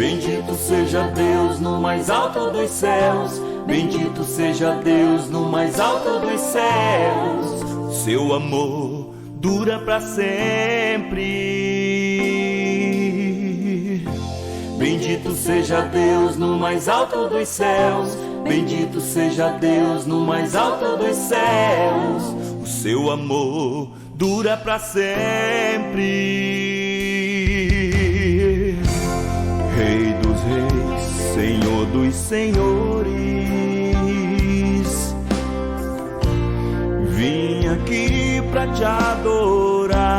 Bendito seja Deus no mais alto dos céus, bendito seja Deus no mais alto dos céus. Seu amor dura para sempre. Bendito seja Deus no mais alto dos céus, bendito seja Deus no mais alto dos céus. O seu amor dura para sempre. Rei dos reis, Senhor dos senhores, vim aqui pra te adorar.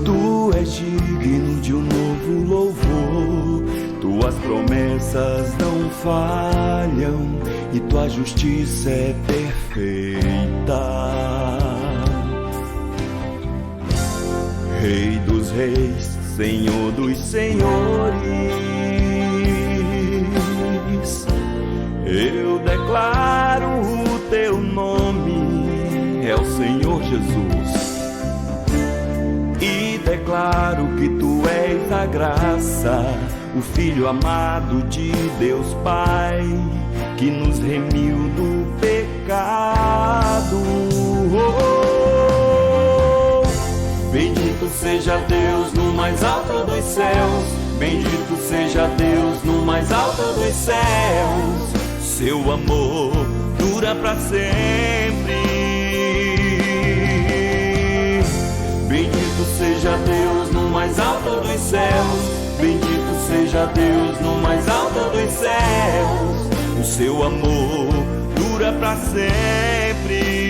Tu és digno de um novo louvor, tuas promessas não falham e tua justiça é perfeita. Rei dos reis, Senhor dos senhores, eu declaro o teu nome, é o Senhor Jesus, e declaro que tu és a graça, o Filho amado de Deus Pai, que nos remiu do pecado. Bendito seja Deus no mais alto dos céus, bendito seja Deus no mais alto dos céus. Seu amor dura para sempre. Bendito seja Deus no mais alto dos céus, bendito seja Deus no mais alto dos céus. O seu amor dura para sempre.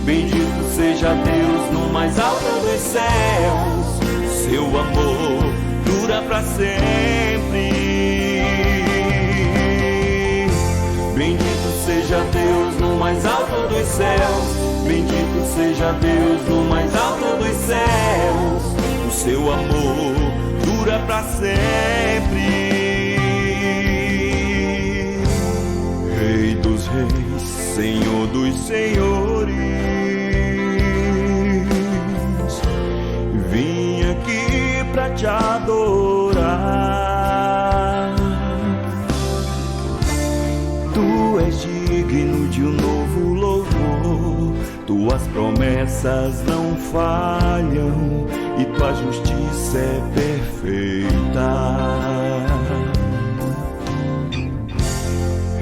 Bendito seja Deus no mais alto dos céus, seu amor dura para sempre. Bendito seja Deus no mais alto dos céus, bendito seja Deus no mais alto dos céus, o seu amor dura para sempre. Rei dos reis, Senhor dos senhores, vim aqui pra te adorar. Tu és digno de um novo louvor, tuas promessas não falham e tua justiça é perfeita.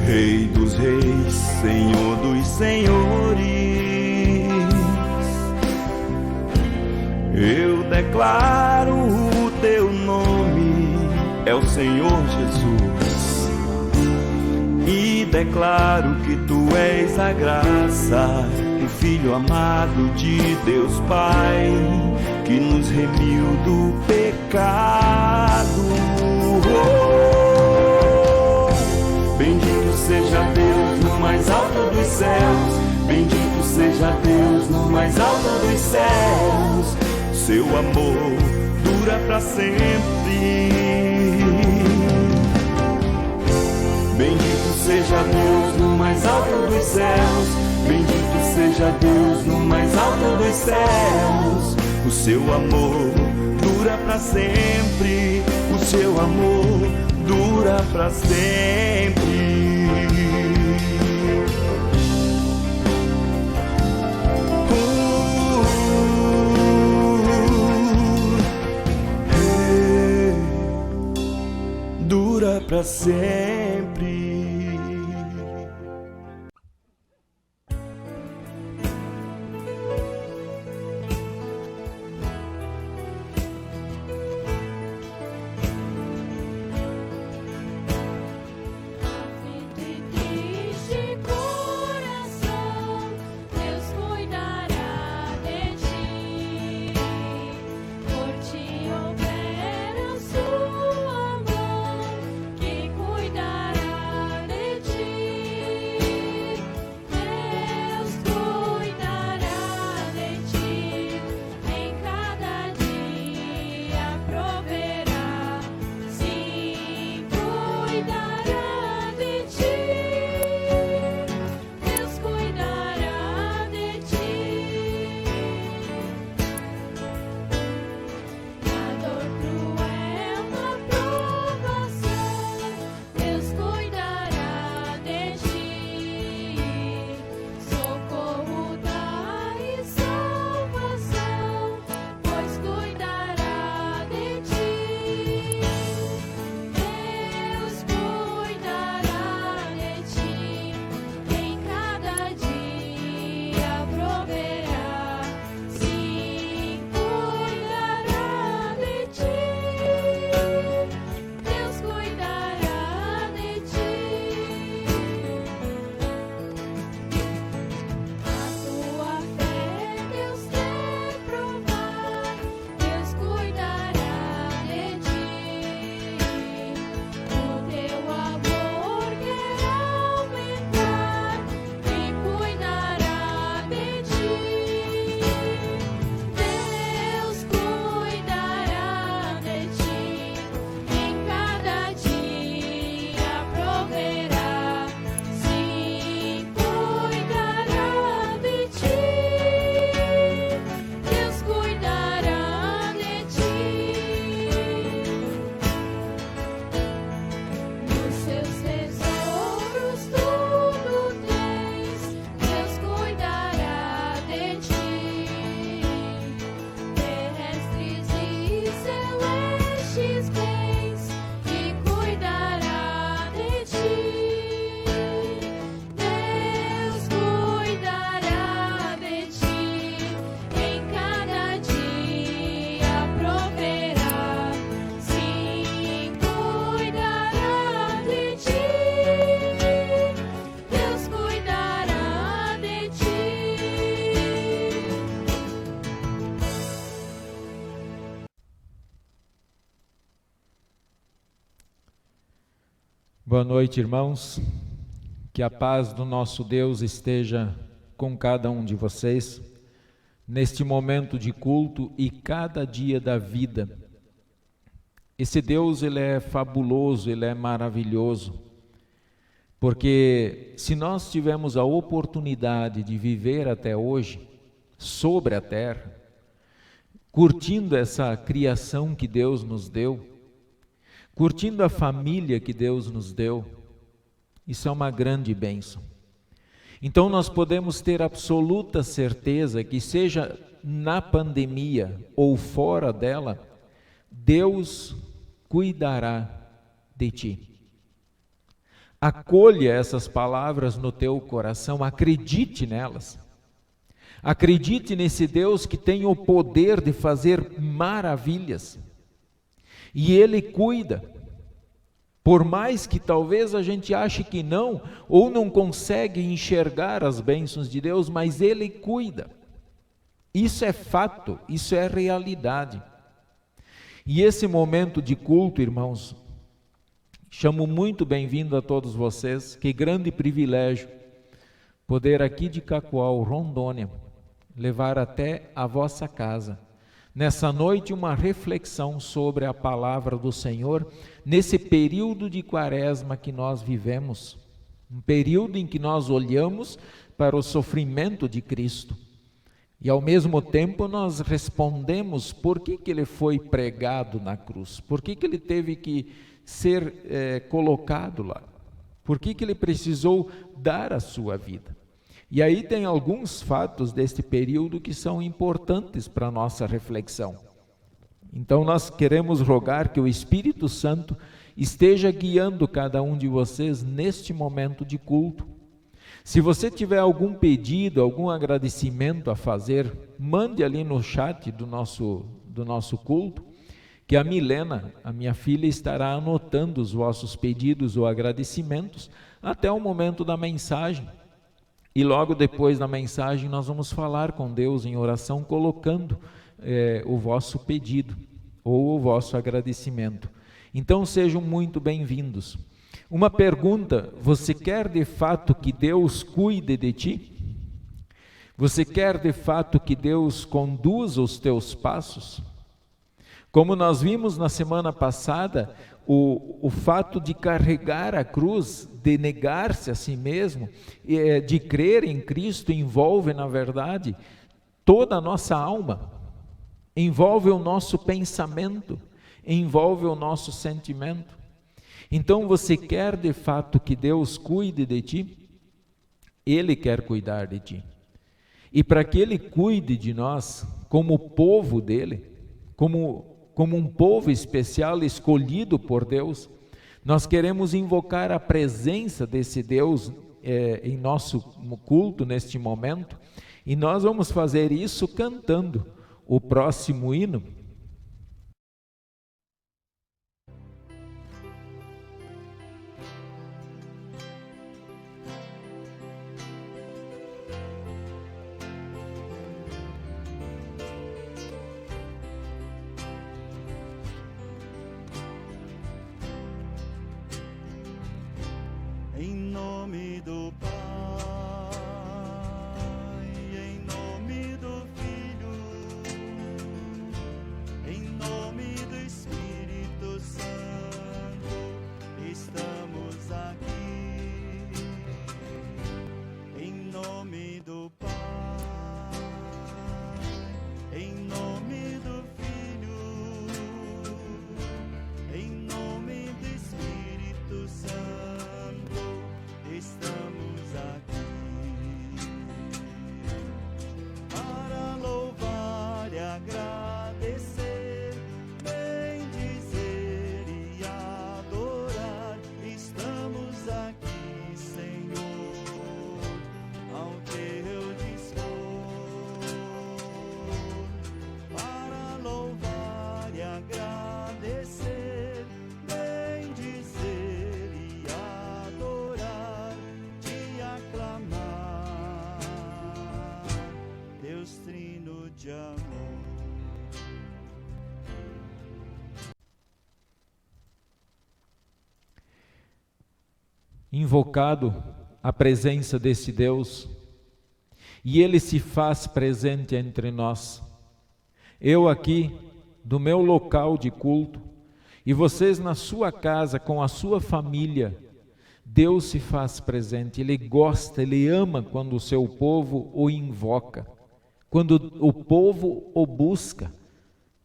Rei dos reis, Senhor dos senhores, eu declaro o teu nome, é o Senhor Jesus, e declaro que tu és a graça, o Filho amado de Deus Pai, que nos remiu do pecado. Bendito seja Deus no mais alto dos céus, bendito seja Deus no mais alto dos céus, seu amor dura para sempre. Bendito seja Deus no mais alto dos céus, bendito seja Deus no mais alto dos céus, o seu amor dura para sempre, o seu amor dura para sempre. Dura para sempre. Triste coração Boa noite, irmãos. Que a paz do nosso Deus esteja com cada um de vocês, neste momento de culto e cada dia da vida. Esse Deus, Ele é fabuloso, Ele é maravilhoso, porque se nós tivemos a oportunidade de viver até hoje, sobre a terra, curtindo essa criação que Deus nos deu, curtindo a família que Deus nos deu, isso é uma grande bênção. Então nós podemos ter absoluta certeza que seja na pandemia ou fora dela, Deus cuidará de ti. Acolha essas palavras no teu coração, acredite nelas. Acredite nesse Deus que tem o poder de fazer maravilhas. E Ele cuida, por mais que talvez a gente ache que não, ou não consegue enxergar as bênçãos de Deus, mas Ele cuida. Isso é fato, isso é realidade. E esse momento de culto, irmãos, chamo muito bem-vindo a todos vocês, que grande privilégio poder aqui de Cacoal, Rondônia, levar até a vossa casa nessa noite uma reflexão sobre a palavra do Senhor, nesse período de quaresma que nós vivemos, um período em que nós olhamos para o sofrimento de Cristo e ao mesmo tempo nós respondemos por que Ele foi pregado na cruz, por que Ele teve que ser colocado lá, por que Ele precisou dar a sua vida. E aí tem alguns fatos deste período que são importantes para a nossa reflexão. Então nós queremos rogar que o Espírito Santo esteja guiando cada um de vocês neste momento de culto. Se você tiver algum pedido, algum agradecimento a fazer, mande ali no chat do nosso culto, que a Milena, a minha filha, estará anotando os vossos pedidos ou agradecimentos até o momento da mensagem. E logo depois da mensagem nós vamos falar com Deus em oração, colocando o vosso pedido ou o vosso agradecimento. Então sejam muito bem-vindos. Uma pergunta: você quer de fato que Deus cuide de ti? Você quer de fato que Deus conduza os teus passos? Como nós vimos na semana passada, o fato de carregar a cruz, de negar-se a si mesmo, de crer em Cristo, envolve, na verdade, toda a nossa alma, envolve o nosso pensamento, envolve o nosso sentimento. Então você quer de fato que Deus cuide de ti? Ele quer cuidar de ti. E para que Ele cuide de nós, como povo dEle, como um povo especial escolhido por Deus, nós queremos invocar a presença desse Deus em nosso culto neste momento, e nós vamos fazer isso cantando o próximo hino. Em nome do Pai, em nome do Filho, em nome do Espírito Santo, estamos aqui. Em nome do Pai, em nome do Filho, em nome do Espírito Santo, estamos aqui para louvar e agradecer, bendizer e adorar. Estamos aqui, Senhor, ao teu dispor, para louvar e agradecer, bendizer e adorar, te aclamar, Deus Trino de amor. invocado a presença desse Deus, e Ele se faz presente entre nós. Eu aqui, do meu local de culto, e vocês na sua casa, com a sua família, Deus se faz presente. Ele gosta, Ele ama quando o seu povo o invoca, quando o povo o busca,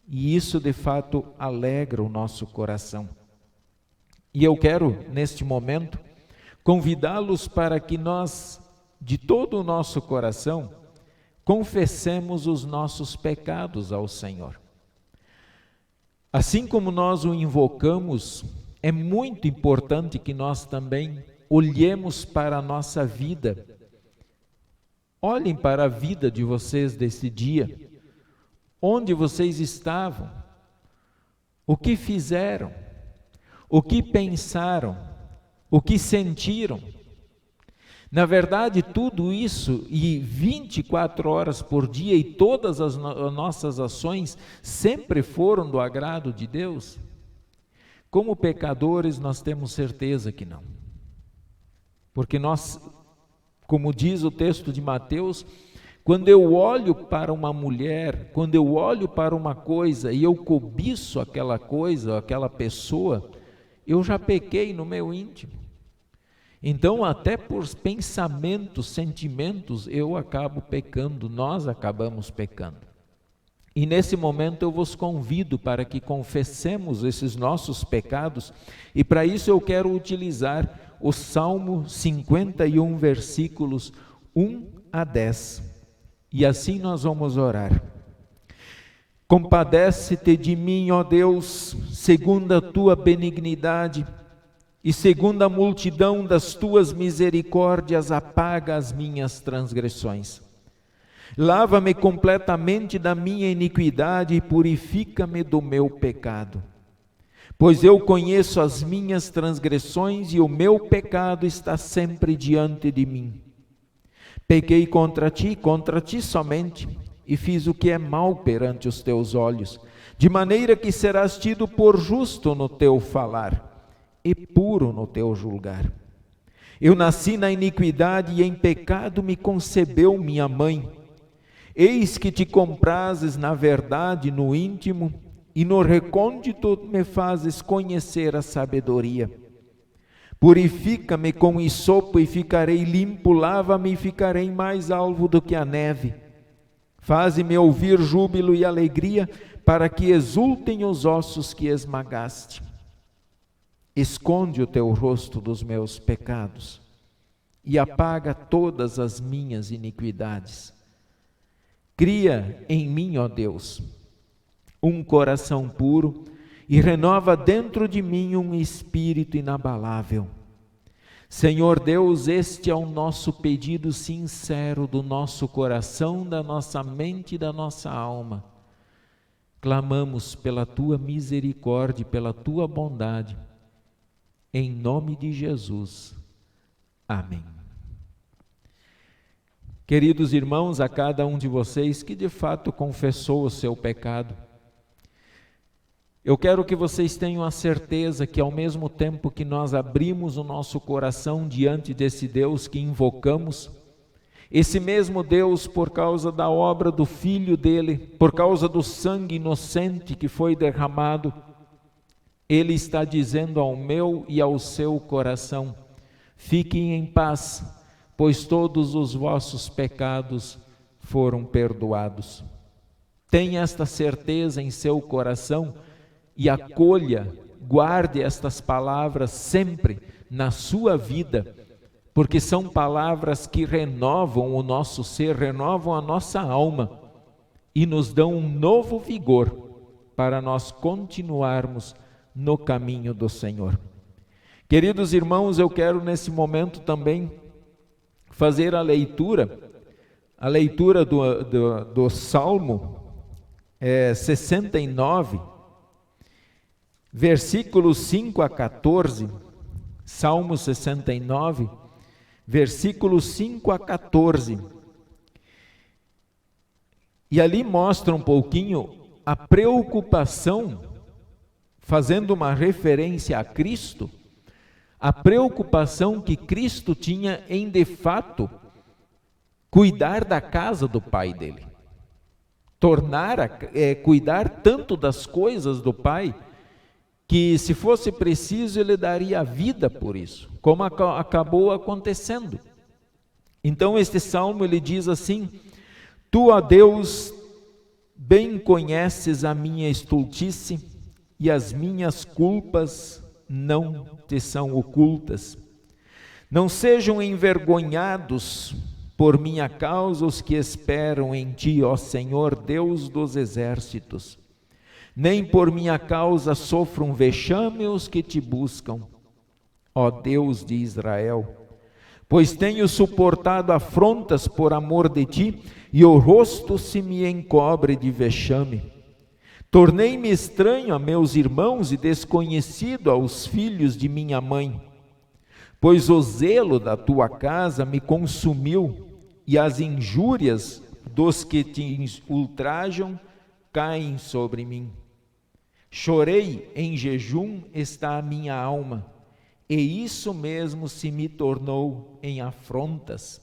e isso de fato alegra o nosso coração. E eu quero, neste momento, convidá-los para que nós, de todo o nosso coração, confessemos os nossos pecados ao Senhor. Assim como nós o invocamos, é muito importante que nós também olhemos para a nossa vida. Olhem para a vida de vocês desse dia. Onde vocês estavam? O que fizeram? O que pensaram? O que sentiram? Na verdade, tudo isso, e 24 horas por dia, e todas as nossas ações sempre foram do agrado de Deus? Como pecadores, nós temos certeza que não. Porque nós, como diz o texto de Mateus, quando eu olho para uma mulher, quando eu olho para uma coisa e eu cobiço aquela coisa, aquela pessoa, eu já pequei no meu íntimo. Então, até por pensamentos, sentimentos, eu acabo pecando, nós acabamos pecando. E nesse momento eu vos convido para que confessemos esses nossos pecados, e para isso eu quero utilizar o Salmo 51, versículos 1 a 10. E assim nós vamos orar. Compadece-te de mim, ó Deus, segundo a tua benignidade, e segundo a multidão das tuas misericórdias, apaga as minhas transgressões. Lava-me completamente da minha iniquidade e purifica-me do meu pecado. Pois eu conheço as minhas transgressões e o meu pecado está sempre diante de mim. Pequei contra ti somente, e fiz o que é mal perante os teus olhos, de maneira que serás tido por justo no teu falar e puro no teu julgar. Eu nasci na iniquidade e em pecado me concebeu minha mãe. Eis que te comprazes na verdade no íntimo, e no recôndito me fazes conhecer a sabedoria. Purifica-me com hisopo e ficarei limpo, lava-me e ficarei mais alvo do que a neve. Faze-me ouvir júbilo e alegria, para que exultem os ossos que esmagaste. Esconde o teu rosto dos meus pecados e apaga todas as minhas iniquidades. Cria em mim, ó Deus, um coração puro e renova dentro de mim um espírito inabalável. Senhor Deus, este é o nosso pedido sincero do nosso coração, da nossa mente e da nossa alma. Clamamos pela tua misericórdia e pela tua bondade. Em nome de Jesus. Amém. Queridos irmãos, a cada um de vocês que de fato confessou o seu pecado, eu quero que vocês tenham a certeza que ao mesmo tempo que nós abrimos o nosso coração diante desse Deus que invocamos, esse mesmo Deus, por causa da obra do Filho dele, por causa do sangue inocente que foi derramado, Ele está dizendo ao meu e ao seu coração: fiquem em paz, pois todos os vossos pecados foram perdoados. Tenha esta certeza em seu coração e acolha, guarde estas palavras sempre na sua vida, porque são palavras que renovam o nosso ser, renovam a nossa alma e nos dão um novo vigor para nós continuarmos no caminho do Senhor. Queridos irmãos, eu quero nesse momento também fazer a leitura do Salmo 69, versículos 5 a 14, Salmo 69, versículos 5 a 14. E ali mostra um pouquinho a preocupação, fazendo uma referência a Cristo, a preocupação que Cristo tinha em, de fato, cuidar da casa do Pai dele. Cuidar tanto das coisas do Pai, que se fosse preciso ele daria a vida por isso, como acabou acontecendo. Então este salmo ele diz assim: Tu, ó Deus, bem conheces a minha estultice, e as minhas culpas não te são ocultas. Não sejam envergonhados por minha causa os que esperam em ti, ó Senhor, Deus dos exércitos. Nem por minha causa sofram vexame os que te buscam, ó Deus de Israel. Pois tenho suportado afrontas por amor de ti, e o rosto se me encobre de vexame. Tornei-me estranho a meus irmãos e desconhecido aos filhos de minha mãe. Pois o zelo da tua casa me consumiu, e as injúrias dos que te ultrajam caem sobre mim. Chorei, em jejum está a minha alma, e isso mesmo se me tornou em afrontas.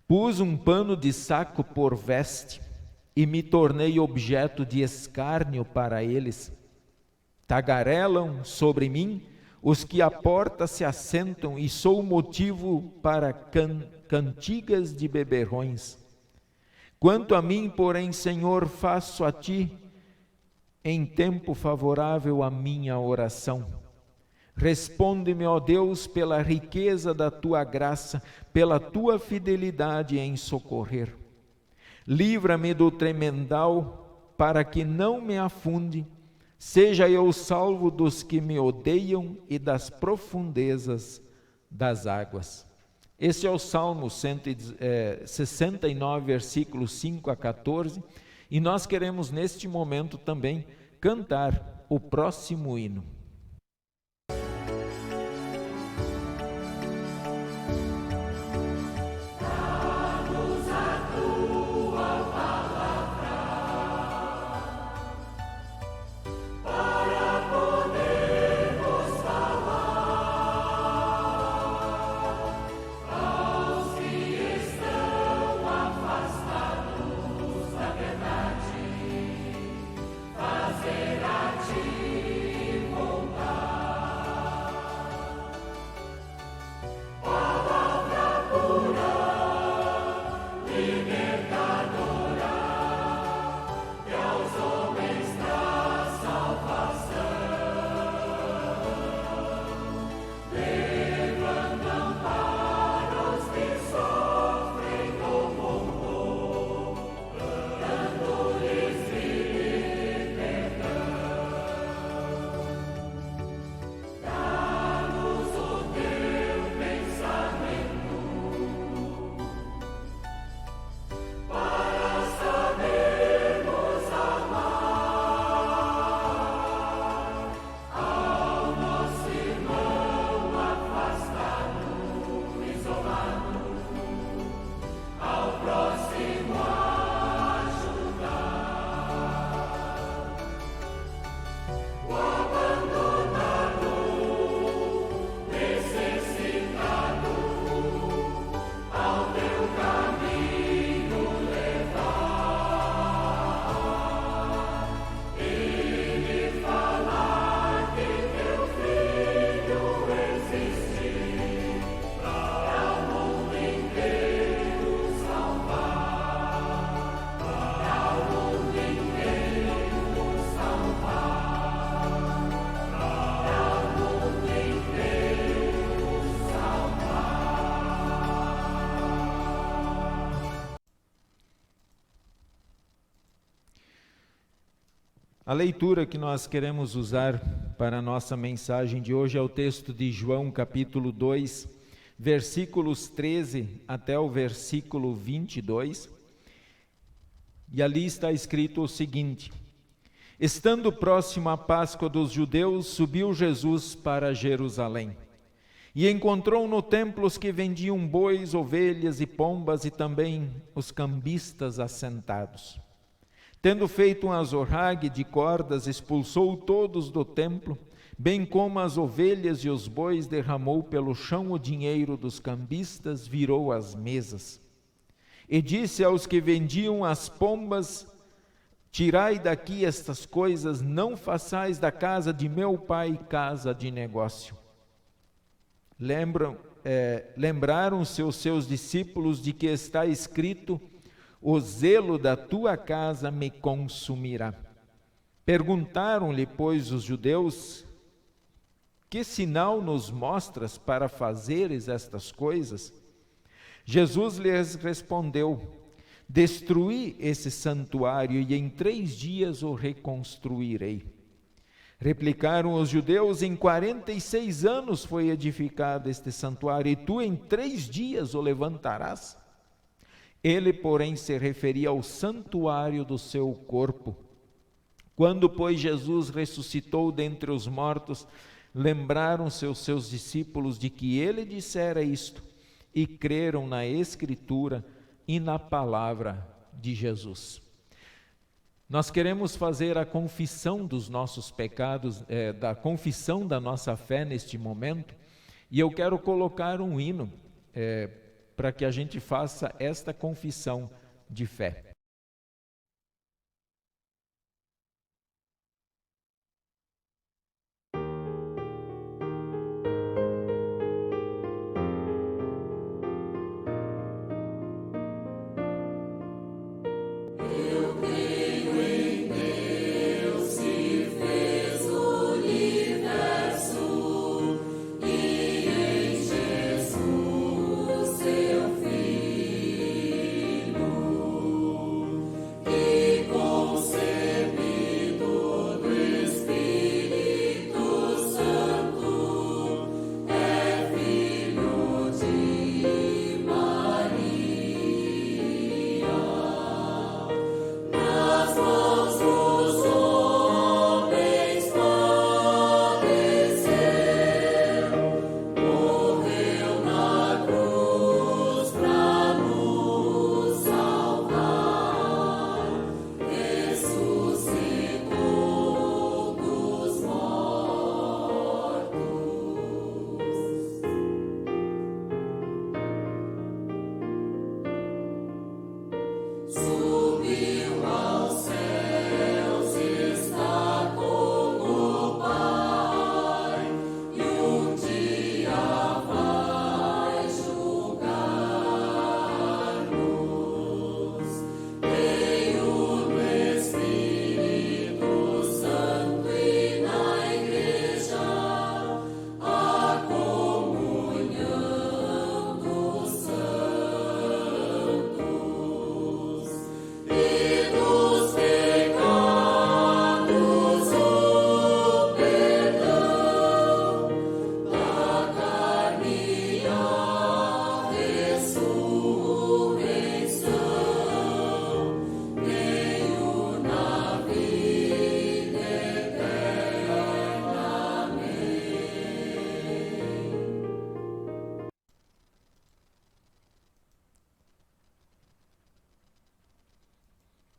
Pus um pano de saco por veste, e me tornei objeto de escárnio para eles. Tagarelam sobre mim os que à porta se assentam, e sou motivo para cantigas de beberrões. Quanto a mim, porém, Senhor, faço a ti em tempo favorável a minha oração. Responde-me, ó Deus, pela riqueza da tua graça, pela tua fidelidade em socorrer. Livra-me do tremendal, para que não me afunde. Seja eu salvo dos que me odeiam e das profundezas das águas. Esse é o Salmo 69, versículos 5 a 14. E nós queremos neste momento também cantar o próximo hino. A leitura que nós queremos usar para a nossa mensagem de hoje é o texto de João, capítulo 2, versículos 13 até o versículo 22. E ali está escrito o seguinte: Estando próximo à Páscoa dos judeus, subiu Jesus para Jerusalém. E encontrou no templo os que vendiam bois, ovelhas e pombas, e também os cambistas assentados. Tendo feito um azorrague de cordas, expulsou todos do templo, bem como as ovelhas e os bois, derramou pelo chão o dinheiro dos cambistas, virou as mesas. E disse aos que vendiam as pombas: tirai daqui estas coisas, não façais da casa de meu pai casa de negócio. Lembraram-se os seus discípulos de que está escrito: o zelo da tua casa me consumirá. Perguntaram-lhe, pois, os judeus: que sinal nos mostras para fazeres estas coisas? Jesus lhes respondeu: destruí esse santuário e em 3 dias o reconstruirei. Replicaram os judeus: em 46 anos foi edificado este santuário, e tu em 3 dias o levantarás? Ele, porém, se referia ao santuário do seu corpo. Quando, pois, Jesus ressuscitou dentre os mortos, lembraram-se os seus discípulos de que ele dissera isto, e creram na Escritura e na palavra de Jesus. Nós queremos fazer a confissão dos nossos pecados, da confissão da nossa fé neste momento, e eu quero colocar um hino para que a gente faça esta confissão de fé.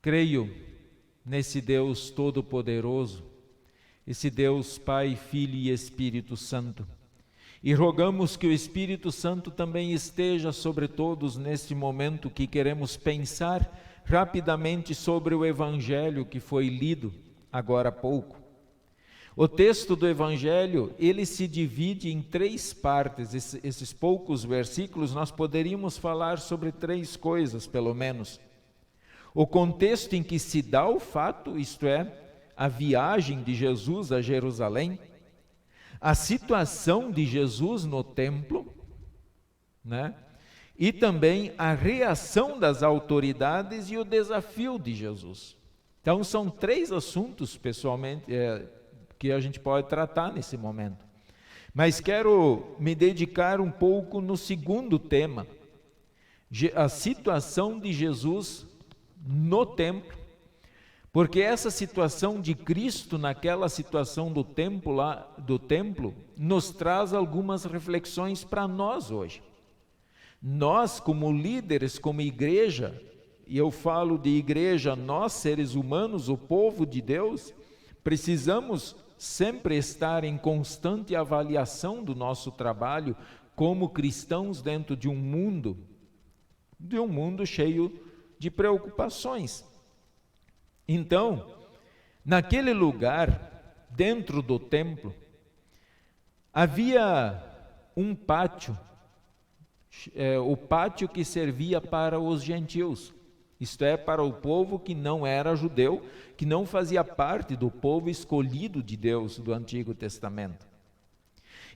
Creio nesse Deus Todo-Poderoso, esse Deus Pai, Filho e Espírito Santo. E rogamos que o Espírito Santo também esteja sobre todos neste momento que queremos pensar rapidamente sobre o Evangelho que foi lido agora há pouco. O texto do Evangelho, ele se divide em 3 partes. Esses poucos versículos nós poderíamos falar sobre 3 coisas, pelo menos. O contexto em que se dá o fato, isto é, a viagem de Jesus a Jerusalém, a situação de Jesus no templo, né? E também a reação das autoridades e o desafio de Jesus. Então são 3 assuntos, pessoalmente, que a gente pode tratar nesse momento. Mas quero me dedicar um pouco no segundo tema, a situação de Jesus no templo, porque essa situação de Cristo naquela situação do templo nos traz algumas reflexões para nós hoje. Nós, como líderes, como igreja, e eu falo de igreja, nós seres humanos, o povo de Deus, precisamos sempre estar em constante avaliação do nosso trabalho como cristãos dentro de um mundo cheio de preocupações. Então, naquele lugar, dentro do templo, havia um pátio, o pátio que servia para os gentios, isto é, para o povo que não era judeu, que não fazia parte do povo escolhido de Deus do Antigo Testamento.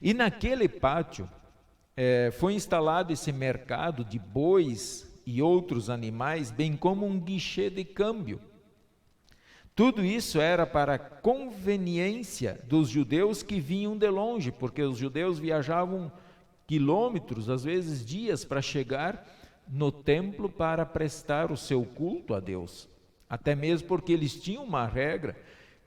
E naquele pátio foi instalado esse mercado de bois e outros animais, bem como um guichê de câmbio. Tudo isso era para conveniência dos judeus que vinham de longe, porque os judeus viajavam quilômetros, às vezes dias, para chegar no templo para prestar o seu culto a Deus. Até mesmo porque eles tinham uma regra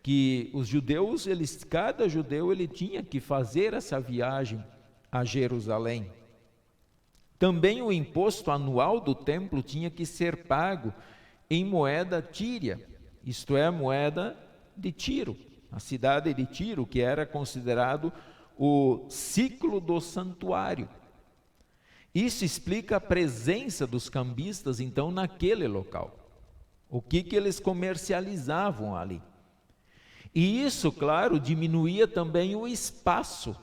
que os judeus, cada judeu ele tinha que fazer essa viagem a Jerusalém. Também o imposto anual do templo tinha que ser pago em moeda tíria, isto é, moeda de Tiro, a cidade de Tiro, que era considerado o ciclo do santuário. Isso explica a presença dos cambistas, então, naquele local. O que eles comercializavam ali. E isso, claro, diminuía também o espaço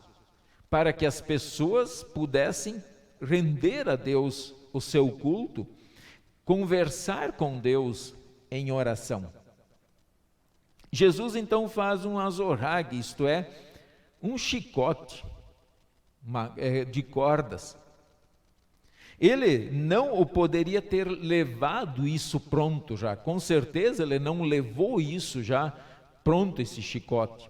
para que as pessoas pudessem render a Deus o seu culto, conversar com Deus em oração. Jesus então faz um azorrague, isto é, um chicote de cordas. Ele não o poderia ter levado isso pronto já, com certeza ele não levou isso já pronto, esse chicote.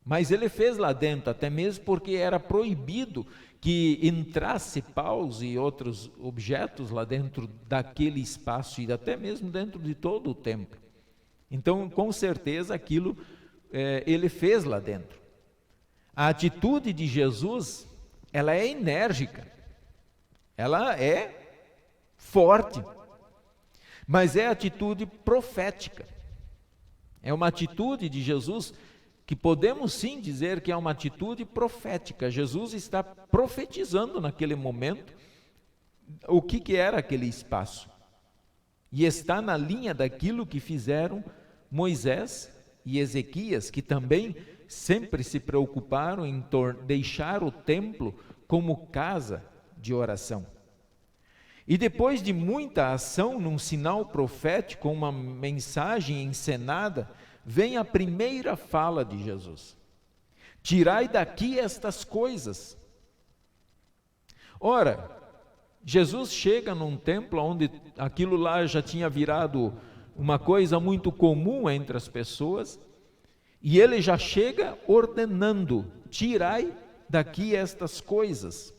Mas ele fez lá dentro, até mesmo porque era proibido que entrasse paus e outros objetos lá dentro daquele espaço e até mesmo dentro de todo o templo. Então, com certeza, aquilo ele fez lá dentro. A atitude de Jesus, ela é enérgica, ela é forte, mas é atitude profética. É uma atitude de Jesus que podemos sim dizer que é uma atitude profética. Jesus está profetizando naquele momento o que era aquele espaço. E está na linha daquilo que fizeram Moisés e Ezequias, que também sempre se preocuparam em deixar o templo como casa de oração. E depois de muita ação num sinal profético, uma mensagem encenada, vem a primeira fala de Jesus: tirai daqui estas coisas. Ora, Jesus chega num templo onde aquilo lá já tinha virado uma coisa muito comum entre as pessoas, e ele já chega ordenando: tirai daqui estas coisas.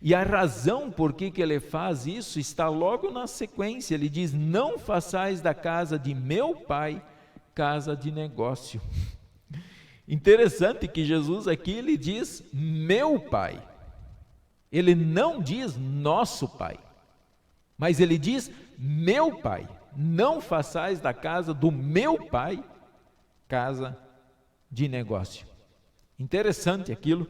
E a razão por que ele faz isso está logo na sequência. Ele diz: não façais da casa de meu pai casa de negócio. Interessante que Jesus aqui ele diz meu pai. Ele não diz nosso pai, mas ele diz meu pai. Não façais da casa do meu pai casa de negócio. Interessante aquilo,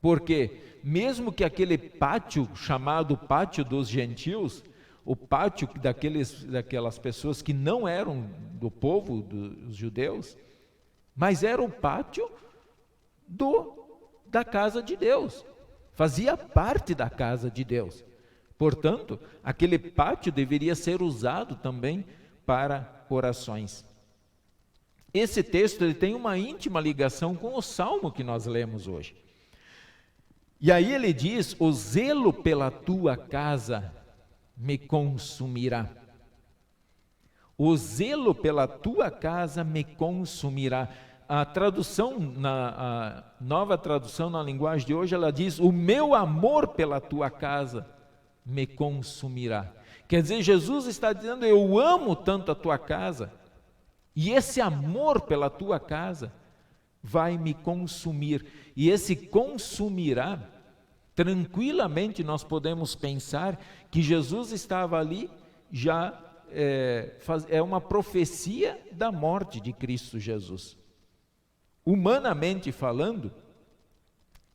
porque mesmo que aquele pátio chamado pátio dos gentios, o pátio daquelas pessoas que não eram do povo dos judeus, mas era o pátio da casa de Deus, fazia parte da casa de Deus. Portanto, aquele pátio deveria ser usado também para orações. Esse texto ele tem uma íntima ligação com o salmo que nós lemos hoje. E aí ele diz: o zelo pela tua casa me consumirá. O zelo pela tua casa me consumirá. A tradução, a nova tradução na linguagem de hoje, ela diz: o meu amor pela tua casa me consumirá. Quer dizer, Jesus está dizendo: eu amo tanto a tua casa, e esse amor pela tua casa vai me consumir. E esse consumirá, tranquilamente nós podemos pensar que Jesus estava ali já é uma profecia da morte de Cristo Jesus. Humanamente falando,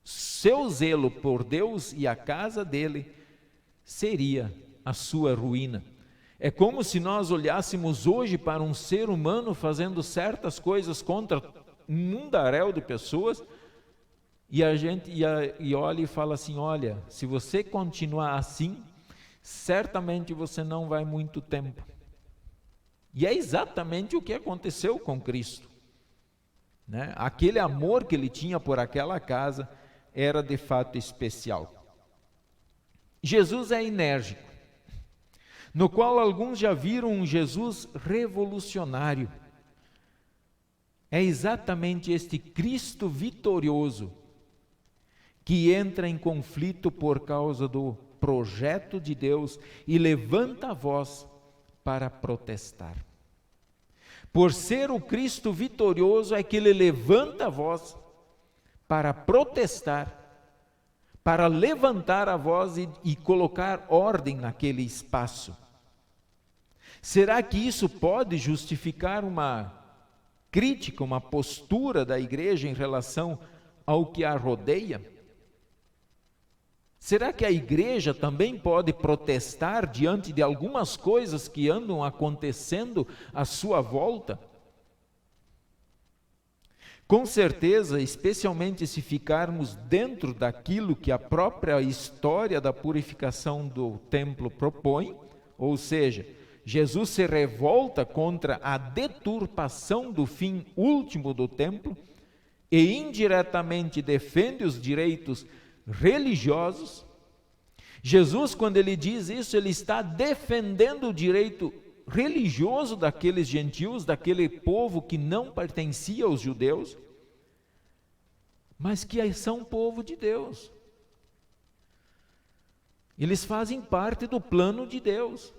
seu zelo por Deus e a casa dele seria a sua ruína. É como se nós olhássemos hoje para um ser humano fazendo certas coisas contra um mundaréu de pessoas, e a gente olha e fala assim: olha, se você continuar assim, certamente você não vai muito tempo. E é exatamente o que aconteceu com Cristo, né? Aquele amor que ele tinha por aquela casa era de fato especial. Jesus é enérgico, no qual alguns já viram um Jesus revolucionário. É exatamente este Cristo vitorioso que entra em conflito por causa do projeto de Deus e levanta a voz para protestar. Por ser o Cristo vitorioso é que ele levanta a voz para protestar, para levantar a voz e colocar ordem naquele espaço. Será que isso pode justificar uma crítica, uma postura da igreja em relação ao que a rodeia? Será que a igreja também pode protestar diante de algumas coisas que andam acontecendo à sua volta? Com certeza, especialmente se ficarmos dentro daquilo que a própria história da purificação do templo propõe, ou seja, Jesus se revolta contra a deturpação do fim último do templo e indiretamente defende os direitos religiosos. Jesus, quando ele diz isso, ele está defendendo o direito religioso daqueles gentios, daquele povo que não pertencia aos judeus, mas que são povo de Deus. Eles fazem parte do plano de Deus.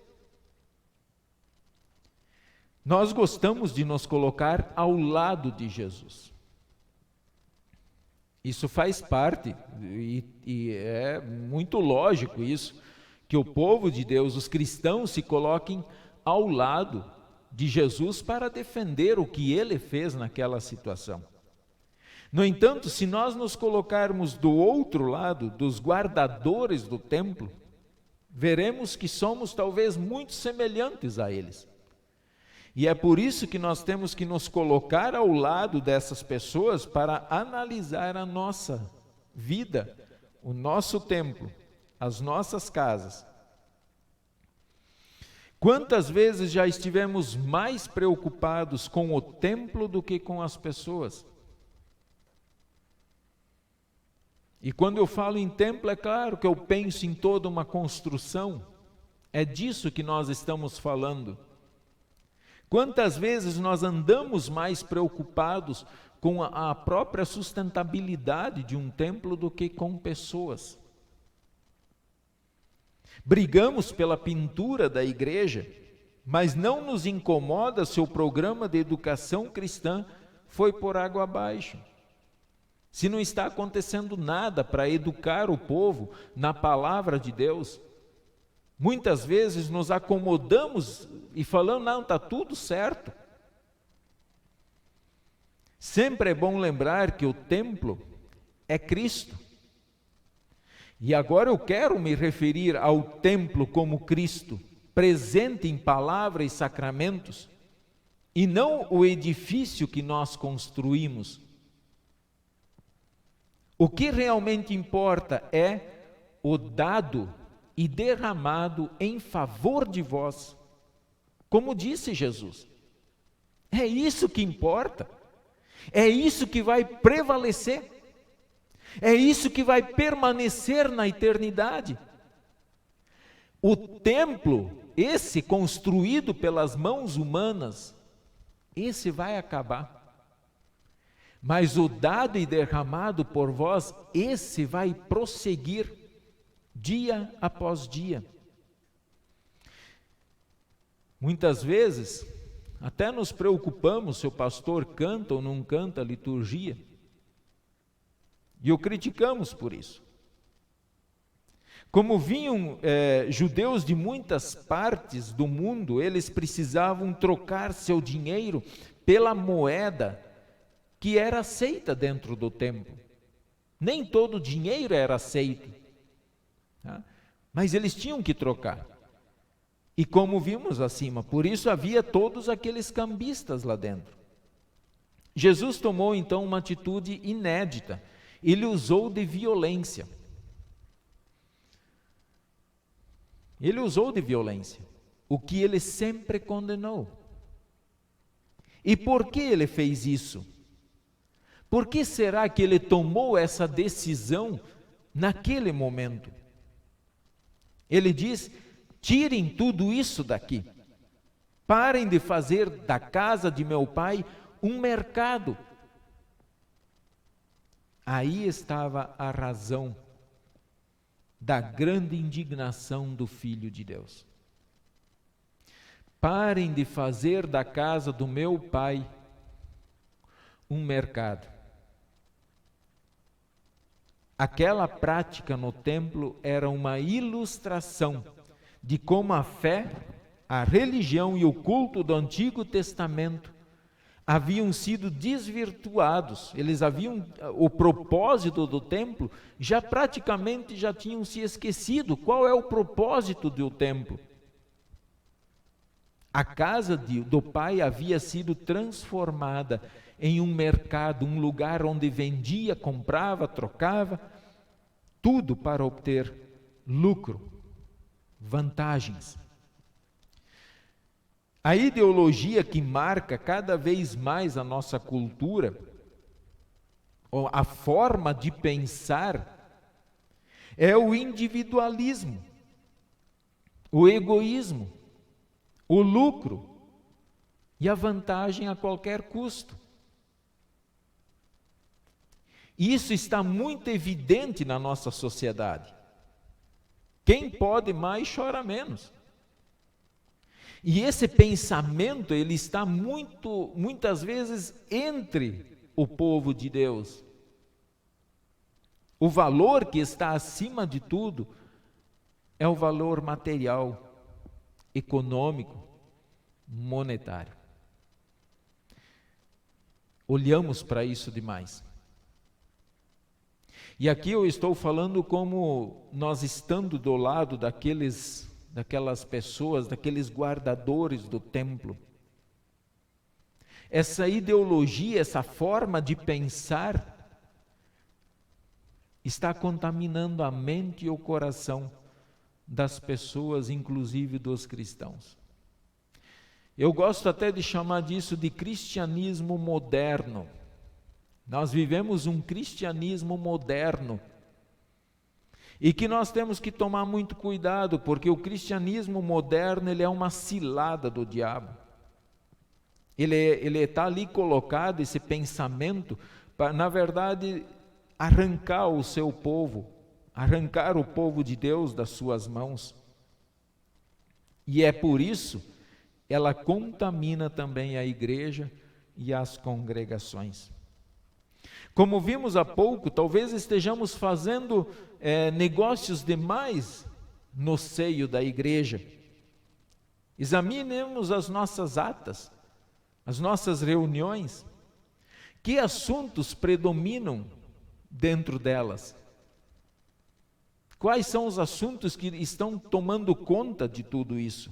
Nós gostamos de nos colocar ao lado de Jesus. Isso faz parte, e é muito lógico isso, que o povo de Deus, os cristãos, se coloquem ao lado de Jesus para defender o que ele fez naquela situação. No entanto, se nós nos colocarmos do outro lado, dos guardadores do templo, veremos que somos talvez muito semelhantes a eles. E é por isso que nós temos que nos colocar ao lado dessas pessoas para analisar a nossa vida, o nosso templo, as nossas casas. Quantas vezes já estivemos mais preocupados com o templo do que com as pessoas? E quando eu falo em templo, é claro que eu penso em toda uma construção. É disso que nós estamos falando. Quantas vezes nós andamos mais preocupados com a própria sustentabilidade de um templo do que com pessoas? Brigamos pela pintura da igreja, mas não nos incomoda se o programa de educação cristã foi por água abaixo. Se não está acontecendo nada para educar o povo na palavra de Deus, muitas vezes nos acomodamos e falamos: não, está tudo certo. Sempre é bom lembrar que o templo é Cristo. E agora eu quero me referir ao templo como Cristo, presente em palavra e sacramentos, e não o edifício que nós construímos. O que realmente importa é o dado e derramado em favor de vós, como disse Jesus. É isso que importa, é isso que vai prevalecer, é isso que vai permanecer na eternidade. O templo, esse construído pelas mãos humanas, esse vai acabar. Mas o dado e derramado por vós, esse vai prosseguir dia após dia. Muitas vezes, até nos preocupamos se o pastor canta ou não canta a liturgia, e o criticamos por isso. Como vinham judeus de muitas partes do mundo, eles precisavam trocar seu dinheiro pela moeda que era aceita dentro do templo. Nem todo dinheiro era aceito, tá? Mas eles tinham que trocar. E como vimos acima, por isso havia todos aqueles cambistas lá dentro. Jesus tomou então uma atitude inédita. Ele usou de violência. Ele usou de violência, o que ele sempre condenou. E por que ele fez isso? Por que será que ele tomou essa decisão naquele momento? Ele diz: tirem tudo isso daqui. Parem de fazer da casa de meu pai um mercado. Aí estava a razão da grande indignação do Filho de Deus. Parem de fazer da casa do meu pai um mercado. Aquela prática no templo era uma ilustração de como a fé, a religião e o culto do Antigo Testamento haviam sido desvirtuados. Eles haviam, o propósito do templo, praticamente já tinham se esquecido. Qual é o propósito do templo? A casa do Pai havia sido transformada em um mercado, um lugar onde vendia, comprava, trocava, tudo para obter lucro, vantagens. A ideologia que marca cada vez mais a nossa cultura, ou a forma de pensar, é o individualismo, o egoísmo, o lucro e a vantagem a qualquer custo. Isso está muito evidente na nossa sociedade. Quem pode mais chora menos. E esse pensamento, ele está muitas vezes entre o povo de Deus. O valor que está acima de tudo é o valor material, econômico, monetário. Olhamos para isso demais. E aqui eu estou falando como nós estando do lado daquelas pessoas, daqueles guardadores do templo. Essa ideologia, essa forma de pensar está contaminando a mente e o coração das pessoas, inclusive dos cristãos. Eu gosto até de chamar disso de cristianismo moderno. Nós vivemos um cristianismo moderno e que nós temos que tomar muito cuidado, porque o cristianismo moderno, ele é uma cilada do diabo. Ele está ali colocado, esse pensamento, para, na verdade, arrancar o seu povo, arrancar o povo de Deus das suas mãos. E é por isso ela contamina também a igreja e as congregações. Como vimos há pouco, talvez estejamos fazendo negócios demais no seio da igreja. Examinemos as nossas atas, as nossas reuniões. Que assuntos predominam dentro delas? Quais são os assuntos que estão tomando conta de tudo isso?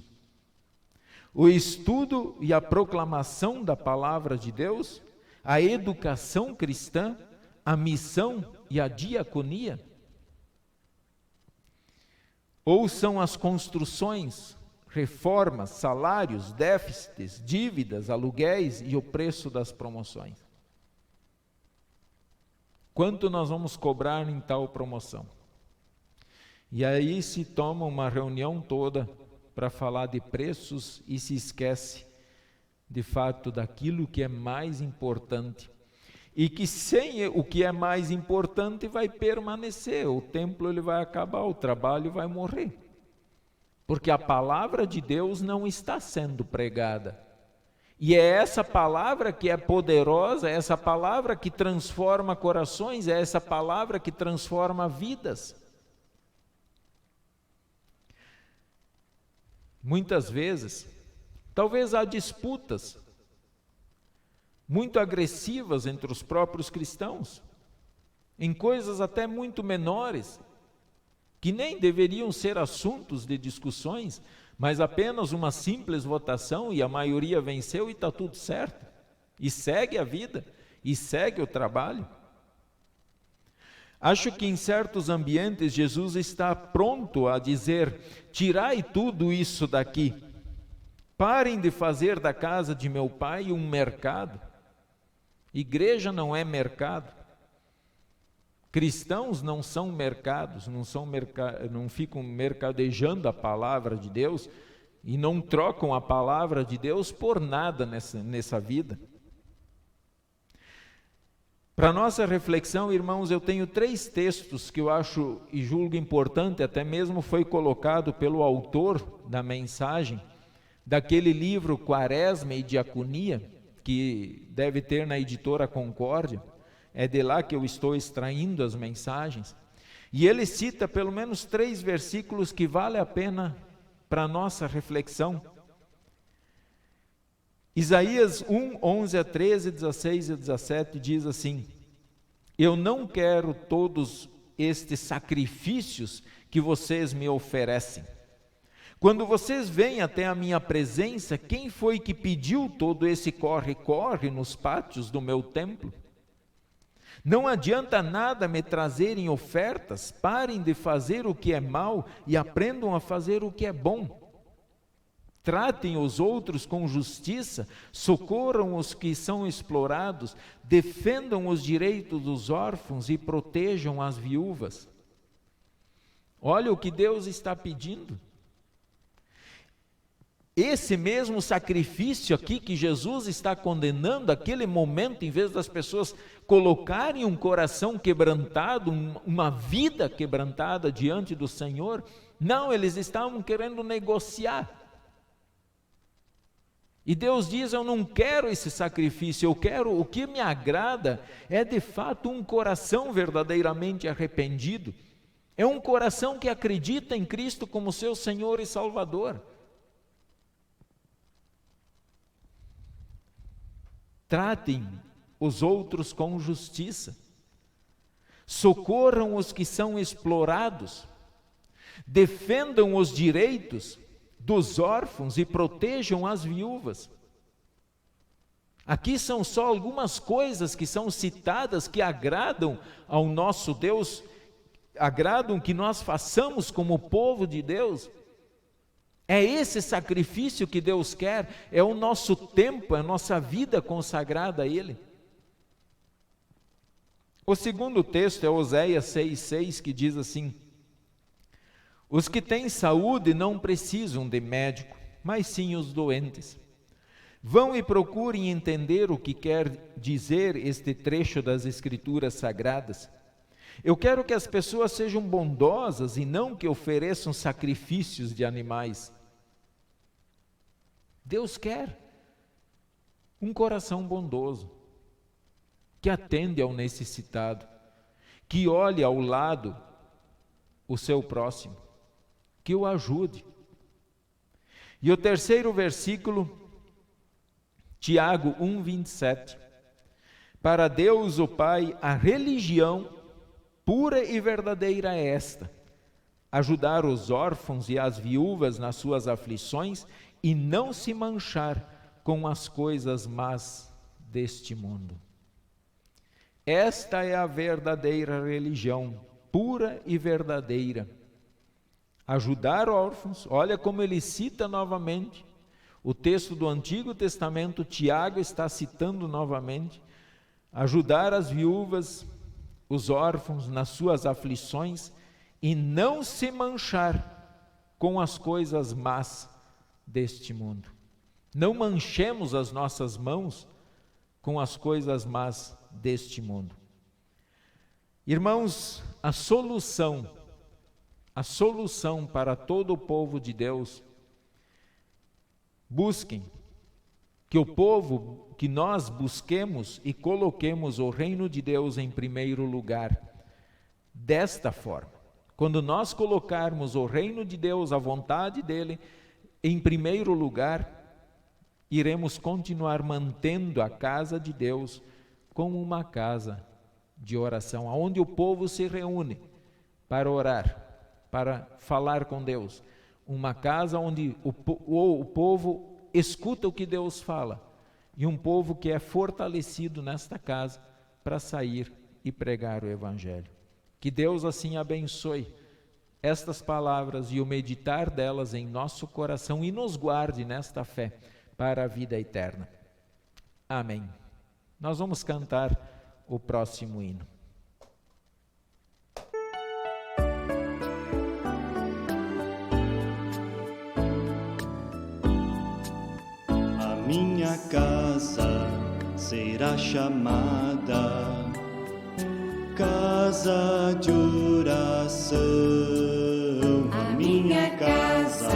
O estudo e a proclamação da palavra de Deus, a educação cristã, a missão e a diaconia? Ou são as construções, reformas, salários, déficits, dívidas, aluguéis e o preço das promoções? Quanto nós vamos cobrar em tal promoção? E aí se toma uma reunião toda para falar de preços e se esquece de fato daquilo que é mais importante, e que sem o que é mais importante vai permanecer, o templo ele vai acabar, o trabalho vai morrer, porque a palavra de Deus não está sendo pregada, e é essa palavra que é poderosa, é essa palavra que transforma corações, é essa palavra que transforma vidas. muitas vezes, talvez há disputas muito agressivas entre os próprios cristãos, em coisas até muito menores, que nem deveriam ser assuntos de discussões, mas apenas uma simples votação e a maioria venceu e está tudo certo. E segue a vida, e segue o trabalho. Acho que em certos ambientes Jesus está pronto a dizer: tirai tudo isso daqui, parem de fazer da casa de meu pai um mercado. Igreja não é mercado. Cristãos não são mercados, não ficam mercadejando a palavra de Deus e não trocam a palavra de Deus por nada nessa vida. Para nossa reflexão, irmãos, eu tenho 3 textos que eu acho e julgo importante, até mesmo foi colocado pelo autor da mensagem, daquele livro Quaresma e Diaconia, que deve ter na editora Concórdia. É de lá que eu estou extraindo as mensagens. E ele cita pelo menos 3 versículos que vale a pena para a nossa reflexão. Isaías 1, 11 a 13, 16 e 17 diz assim: eu não quero todos estes sacrifícios que vocês me oferecem. Quando vocês vêm até a minha presença, quem foi que pediu todo esse corre-corre nos pátios do meu templo? Não adianta nada me trazerem ofertas, parem de fazer o que é mal e aprendam a fazer o que é bom. Tratem os outros com justiça, socorram os que são explorados, defendam os direitos dos órfãos e protejam as viúvas. Olha o que Deus está pedindo. Esse mesmo sacrifício aqui que Jesus está condenando, aquele momento, em vez das pessoas colocarem um coração quebrantado, uma vida quebrantada diante do Senhor, não, eles estavam querendo negociar. E Deus diz: eu não quero esse sacrifício, eu quero, o que me agrada é de fato um coração verdadeiramente arrependido, é um coração que acredita em Cristo como seu Senhor e Salvador. Tratem os outros com justiça, socorram os que são explorados, defendam os direitos dos órfãos e protejam as viúvas. Aqui são só algumas coisas que são citadas que agradam ao nosso Deus, agradam que nós façamos como povo de Deus. É esse sacrifício que Deus quer, é o nosso tempo, é a nossa vida consagrada a Ele. O segundo texto é Oséias 6,6, que diz assim: os que têm saúde não precisam de médico, mas sim os doentes. Vão e procurem entender o que quer dizer este trecho das Escrituras Sagradas. Eu quero que as pessoas sejam bondosas e não que ofereçam sacrifícios de animais. Deus quer um coração bondoso, que atende ao necessitado, que olhe ao lado o seu próximo, que o ajude. E o terceiro versículo, Tiago 1:27. Para Deus o Pai, a religião pura e verdadeira é esta: ajudar os órfãos e as viúvas nas suas aflições e não se manchar com as coisas más deste mundo. Esta é a verdadeira religião, pura e verdadeira. Ajudar órfãos, olha como ele cita novamente o texto do Antigo Testamento, Tiago está citando novamente: ajudar as viúvas, os órfãos nas suas aflições e não se manchar com as coisas más deste mundo. Não manchemos as nossas mãos com as coisas más deste mundo. Irmãos, a solução para todo o povo de Deus, busquem que nós busquemos e coloquemos o reino de Deus em primeiro lugar, desta forma. Quando nós colocarmos o reino de Deus, a vontade dele, em primeiro lugar, iremos continuar mantendo a casa de Deus como uma casa de oração, onde o povo se reúne para orar, para falar com Deus. Uma casa onde o povo escuta o que Deus fala, e um povo que é fortalecido nesta casa para sair e pregar o Evangelho. Que Deus assim abençoe estas palavras e o meditar delas em nosso coração e nos guarde nesta fé para a vida eterna. Amém. Nós vamos cantar o próximo hino. A minha casa será chamada casa de oração. A minha casa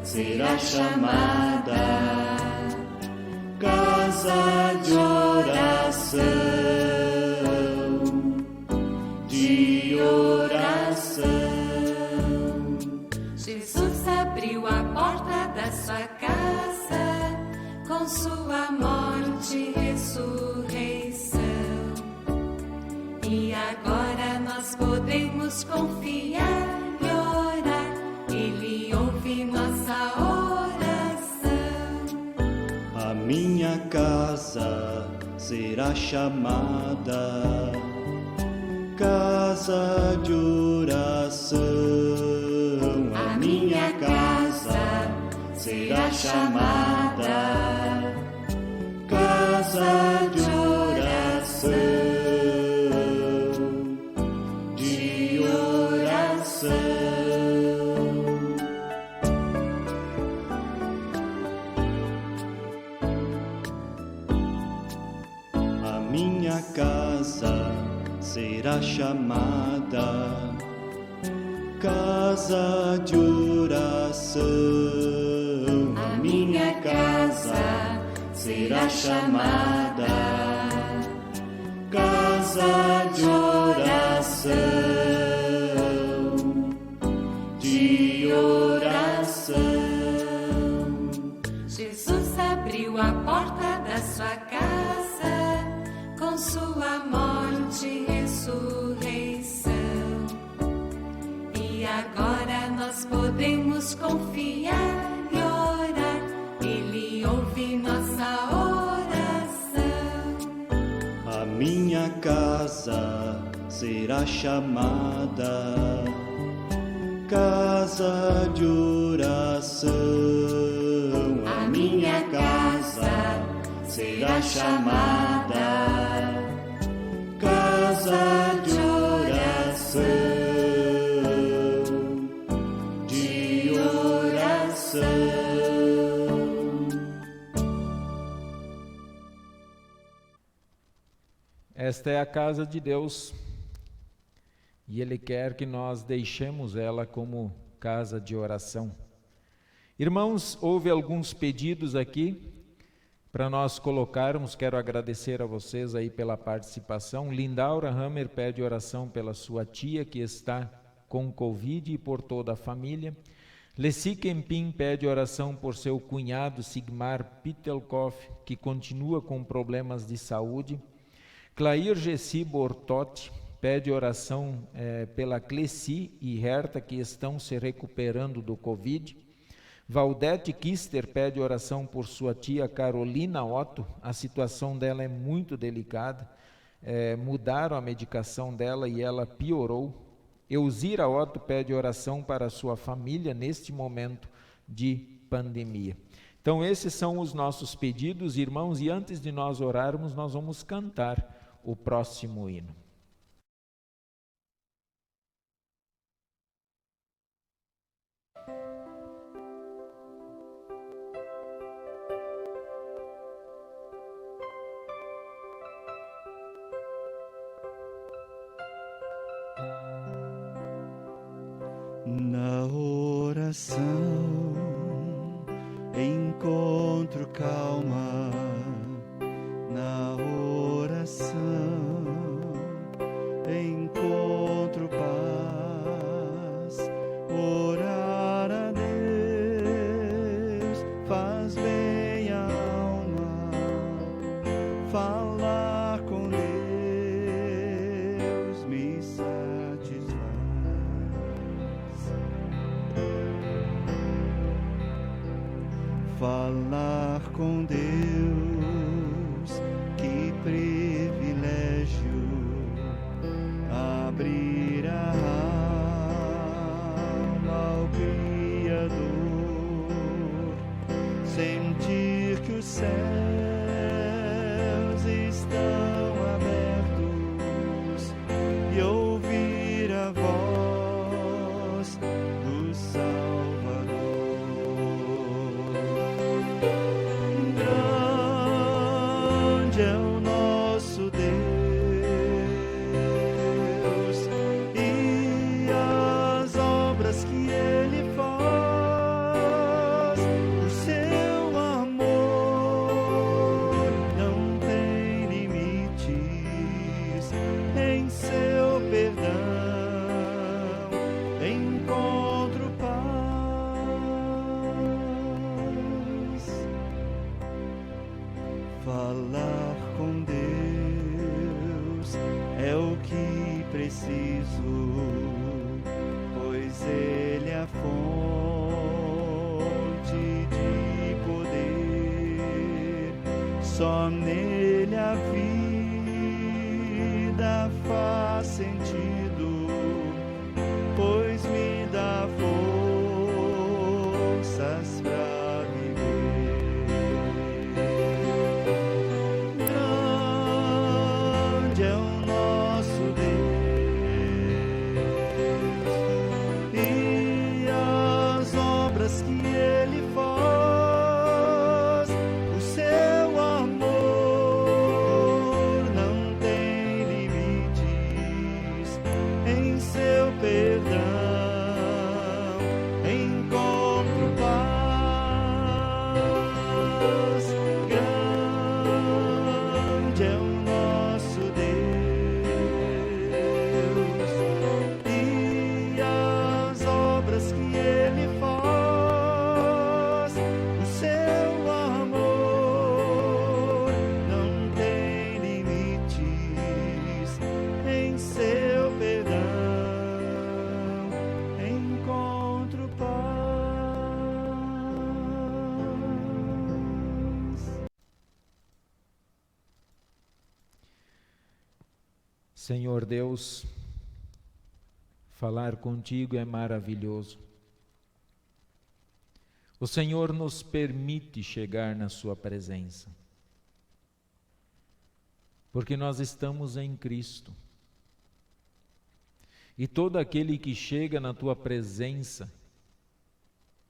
será chamada casa de oração, de oração. Jesus abriu a porta da sua casa com sua morte e ressurreição. E agora nós podemos confiar e orar, Ele ouve nossa oração. A minha casa será chamada casa de oração. A minha casa será chamada casa de oração, de oração. A minha casa será chamada casa de oração. A minha casa será chamada casa de oração, de oração. Jesus abriu a porta da sua casa com sua morte e ressurreição. E agora nós podemos confiar e orar, Ele ouve nossa oração. A minha casa será chamada casa de oração. A minha casa será chamada casa de oração, de oração. Esta é a casa de Deus e Ele quer que nós deixemos ela como casa de oração. Irmãos, houve alguns pedidos aqui para nós colocarmos. Quero agradecer a vocês aí pela participação. Lindaura Hammer pede oração pela sua tia que está com Covid e por toda a família. Leci Kempin pede oração por seu cunhado Sigmar Pittelkoff, que continua com problemas de saúde. Clair Gessi Bortotti pede oração pela Cleci e Herta, que estão se recuperando do Covid. Valdete Kister pede oração por sua tia Carolina Otto. A situação dela é muito delicada. Mudaram a medicação dela e ela piorou. Elzira Otto pede oração para sua família neste momento de pandemia. Então esses são os nossos pedidos, irmãos, e antes de nós orarmos, nós vamos cantar o próximo hino. Na oração encontro calma, na oração encontro paz. Orar a Deus Falar com Deus, que privilégio, abrir a alma ao Criador, sentir que os céus estão abertos e ouvir a voz do Salvador. Grande é o nosso Deus e as obras que Ele faz, o seu amor não tem limites, em seu perdão encontro paz. Falar com Deus é o que preciso, pois Ele é a fonte de poder, só nele a vida faz sentido, pois me dá forças pra viver. Grande é o nosso Deus e as obras que Ele faz, o seu amor não tem limites, em seu perdão encontro paz. Grande é o nosso Deus e as obras que Ele faz, o seu amor não tem limites, em seu perdão encontro paz. Senhor Deus, falar contigo é maravilhoso. O Senhor nos permite chegar na sua presença, porque nós estamos em Cristo. E todo aquele que chega na tua presença,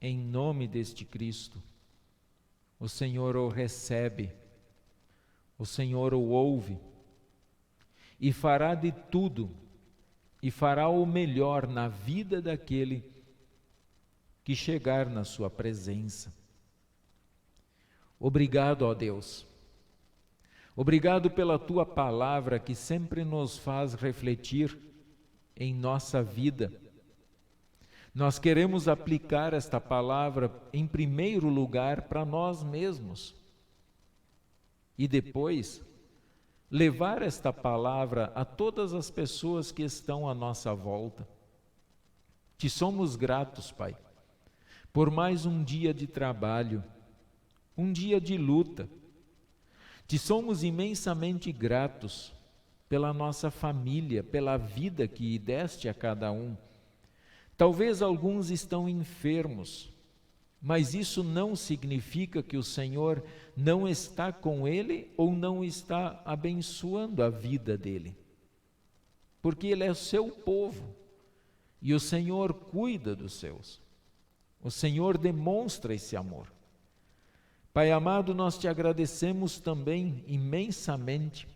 em nome deste Cristo, o Senhor o recebe, o Senhor o ouve, e fará de tudo, e fará o melhor na vida daquele que chegar na sua presença. Obrigado, ó Deus. Obrigado pela tua palavra que sempre nos faz refletir em nossa vida. Nós queremos aplicar esta palavra em primeiro lugar para nós mesmos e depois levar esta palavra a todas as pessoas que estão à nossa volta. Te somos gratos, Pai, por mais um dia de trabalho, um dia de luta. Te somos imensamente gratos pela nossa família, pela vida que deste a cada um. Talvez alguns estão enfermos, mas isso não significa que o Senhor não está com ele ou não está abençoando a vida dele. Porque ele é o seu povo e o Senhor cuida dos seus. O Senhor demonstra esse amor. Pai amado, nós te agradecemos também imensamente,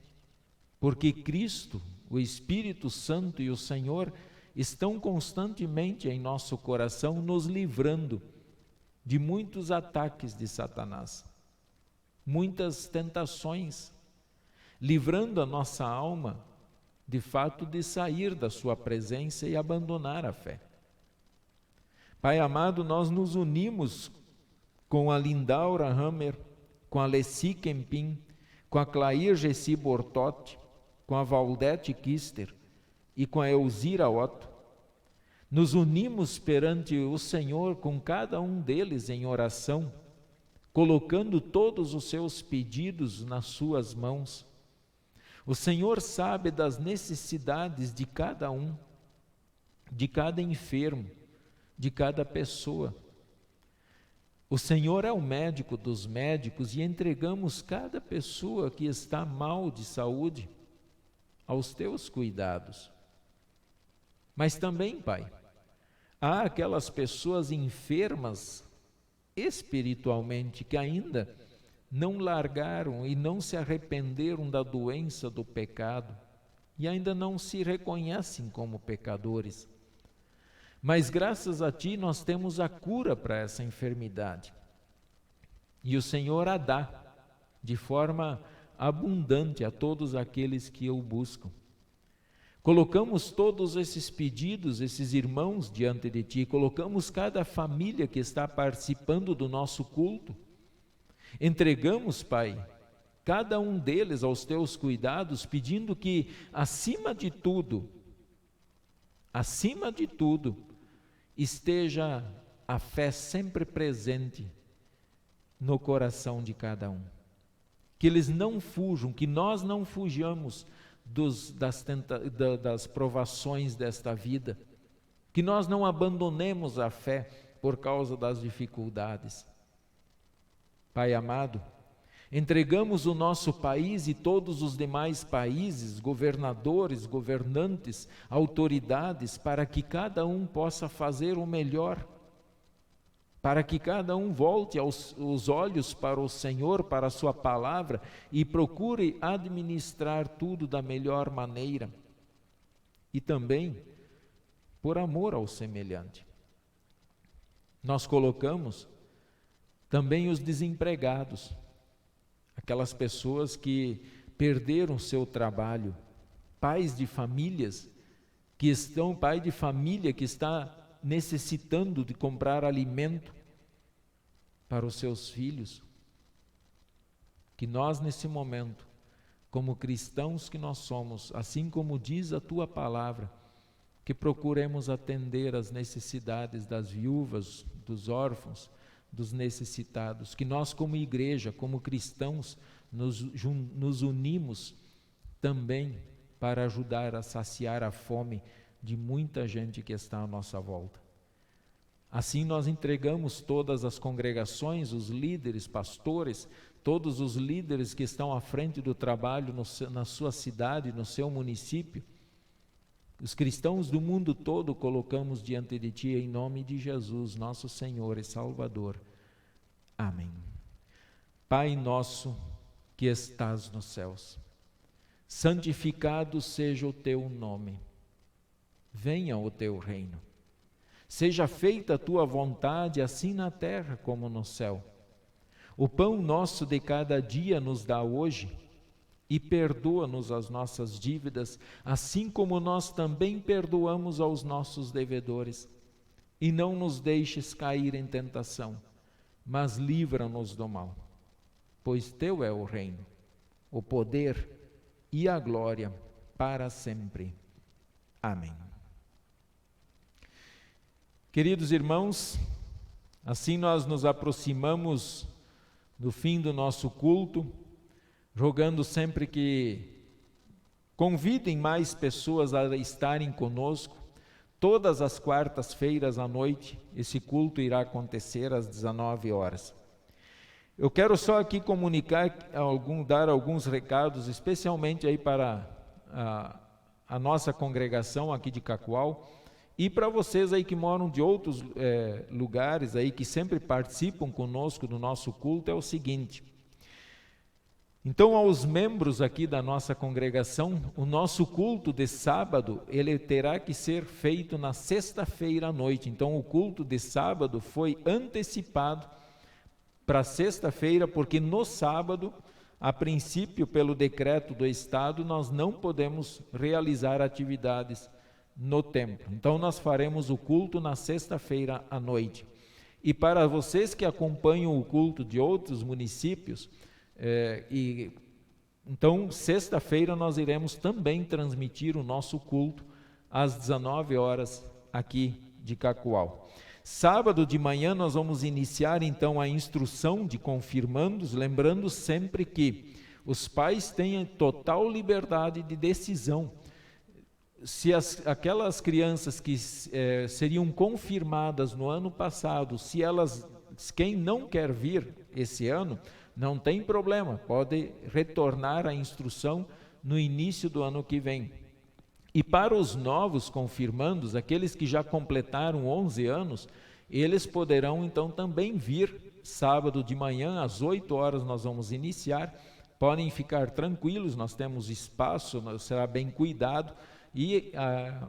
porque Cristo, o Espírito Santo e o Senhor estão constantemente em nosso coração, nos livrando de muitos ataques de Satanás, muitas tentações, livrando a nossa alma, de fato, de sair da sua presença e abandonar a fé. Pai amado, nós nos unimos com a Lindaura Hammer, com a Leci Kempin, com a Clair Gessi Bortotti, com a Valdete Kister e com a Elzira Otto. Nos unimos perante o Senhor com cada um deles em oração, colocando todos os seus pedidos nas suas mãos. O Senhor sabe das necessidades de cada um, de cada enfermo, de cada pessoa. O Senhor é o médico dos médicos e entregamos cada pessoa que está mal de saúde aos teus cuidados. Mas também, Pai, há aquelas pessoas enfermas espiritualmente que ainda não largaram e não se arrependeram da doença do pecado e ainda não se reconhecem como pecadores. Mas graças a Ti nós temos a cura para essa enfermidade. E o Senhor a dá de forma abundante a todos aqueles que o buscam. Colocamos todos esses pedidos, esses irmãos diante de Ti, colocamos cada família que está participando do nosso culto. Entregamos, Pai, cada um deles aos Teus cuidados, pedindo que, acima de tudo, esteja a fé sempre presente no coração de cada um. Que eles não fujam, que nós não fujamos das provações desta vida, que nós não abandonemos a fé por causa das dificuldades. Pai amado, entregamos o nosso país e todos os demais países, governadores, governantes, autoridades, para que cada um possa fazer o melhor, para que cada um volte os olhos para o Senhor, para a sua palavra e procure administrar tudo da melhor maneira. E também por amor ao semelhante. Nós colocamos também os desempregados, aquelas pessoas que perderam seu trabalho, pais de famílias pai de família que está necessitando de comprar alimento para os seus filhos. Que nós nesse momento, como cristãos que nós somos, assim como diz a Tua palavra, que procuremos atender às necessidades das viúvas, dos órfãos, dos necessitados, que nós como igreja, como cristãos, nos unimos também para ajudar a saciar a fome de muita gente que está à nossa volta. Assim nós entregamos todas as congregações, os líderes, pastores, todos os líderes que estão à frente do trabalho na sua cidade, no seu município, os cristãos do mundo todo colocamos diante de Ti em nome de Jesus, nosso Senhor e Salvador. Amém. Pai nosso que estás nos céus, santificado seja o Teu nome. Venha o Teu reino. Seja feita a Tua vontade, assim na terra como no céu. O pão nosso de cada dia nos dá hoje, e perdoa-nos as nossas dívidas, assim como nós também perdoamos aos nossos devedores. E não nos deixes cair em tentação, mas livra-nos do mal. Pois Teu é o reino, o poder e a glória para sempre. Amém. Queridos irmãos, assim nós nos aproximamos do fim do nosso culto, rogando sempre que convidem mais pessoas a estarem conosco. Todas as quartas-feiras à noite, esse culto irá acontecer às 19 horas. Eu quero só aqui comunicar, dar alguns recados, especialmente aí para a nossa congregação aqui de Cacoal, e para vocês aí que moram de outros lugares aí, que sempre participam conosco do nosso culto, é o seguinte. Então, aos membros aqui da nossa congregação, o nosso culto de sábado, ele terá que ser feito na sexta-feira à noite. Então, o culto de sábado foi antecipado para sexta-feira, porque no sábado, a princípio, pelo decreto do Estado, nós não podemos realizar atividades no templo. Então nós faremos o culto na sexta-feira à noite. E para vocês que acompanham o culto de outros municípios, então sexta-feira nós iremos também transmitir o nosso culto às 19 horas aqui de Cacoal. Sábado de manhã nós vamos iniciar então a instrução de confirmandos, lembrando sempre que os pais têm total liberdade de decisão. Se aquelas crianças que seriam confirmadas no ano passado, quem não quer vir esse ano, não tem problema, pode retornar à instrução no início do ano que vem. E para os novos confirmandos, aqueles que já completaram 11 anos, eles poderão então também vir sábado de manhã, às 8 horas nós vamos iniciar. Podem ficar tranquilos, nós temos espaço, será bem cuidado, e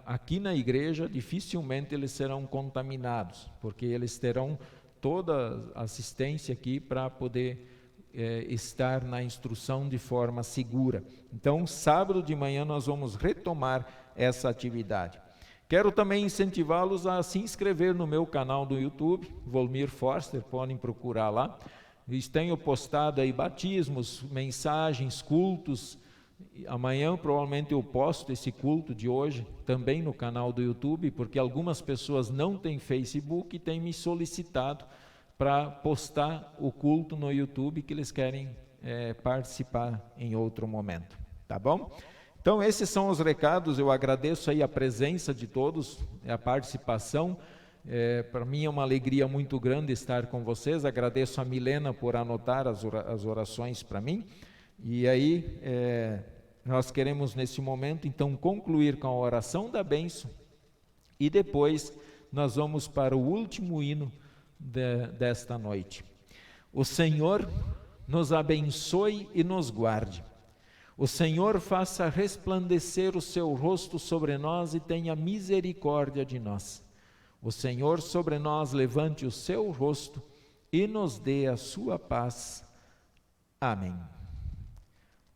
aqui na igreja dificilmente eles serão contaminados, porque eles terão toda a assistência aqui para poder estar na instrução de forma segura. Então, sábado de manhã nós vamos retomar essa atividade. Quero também incentivá-los a se inscrever no meu canal do YouTube, Volmir Forster, podem procurar lá. Tenho postado aí batismos, mensagens, cultos. Amanhã provavelmente eu posto esse culto de hoje também no canal do YouTube, porque algumas pessoas não têm Facebook e têm me solicitado para postar o culto no YouTube, que eles querem participar em outro momento, tá bom? Então esses são os recados. Eu agradeço aí a presença de todos, a participação. Para mim é uma alegria muito grande estar com vocês. Agradeço a Milena por anotar as orações para mim. E aí nós queremos nesse momento então concluir com a oração da bênção, e depois nós vamos para o último hino desta noite. O Senhor nos abençoe e nos guarde. O Senhor faça resplandecer o seu rosto sobre nós e tenha misericórdia de nós. O Senhor sobre nós levante o seu rosto e nos dê a sua paz. Amém.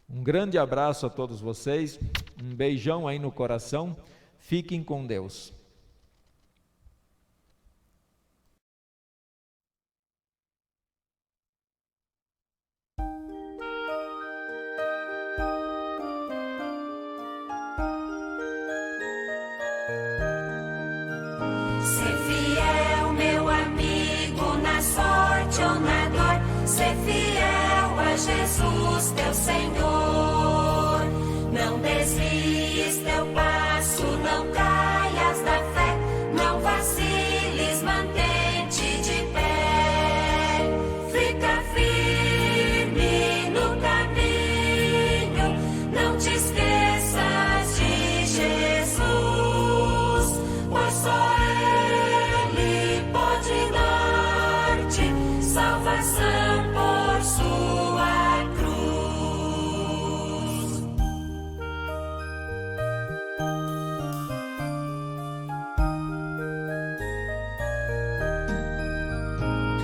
Um grande abraço a todos vocês, um beijão aí no coração, fiquem com Deus. Ser fiel, meu amigo, na sorte ou na dor. Ser fiel a Jesus, teu Senhor. Não desvies teu passo, não caias da fé. Não vaciles, mantente de pé. Fica firme no caminho, não te esqueças de Jesus, pois só Ele pode dar-te salvação por sua cruz.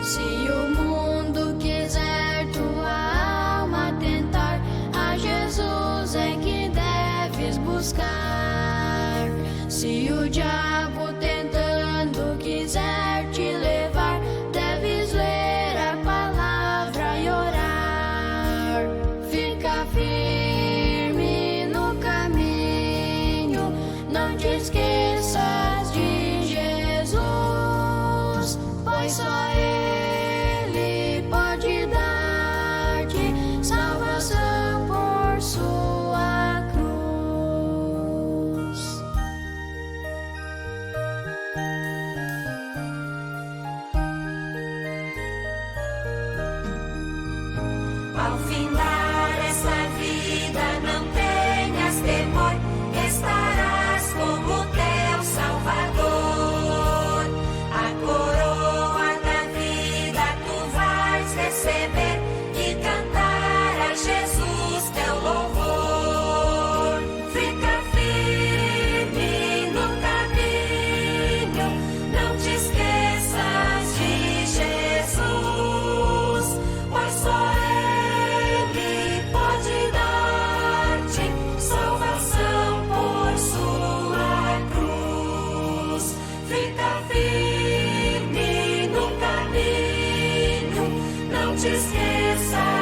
Se o mundo quiser tua alma tentar, a Jesus é que deves buscar. Se o diabo tentando quiser te levar, deves ler a palavra e orar. Fica firme no caminho, não te esqueças de Jesus, pois só Ele pode dar-te salvação por sua cruz. Ao findar esta vida, não tenhas temor, estarás com o teu Salvador. A coroa da vida tu vais receber e cantar a Jesus teu louvor. Fica firme no caminho, não te esqueças de Jesus, pois só Ele pode dar-te salvação por sua cruz. Fica firme no caminho, não te esqueças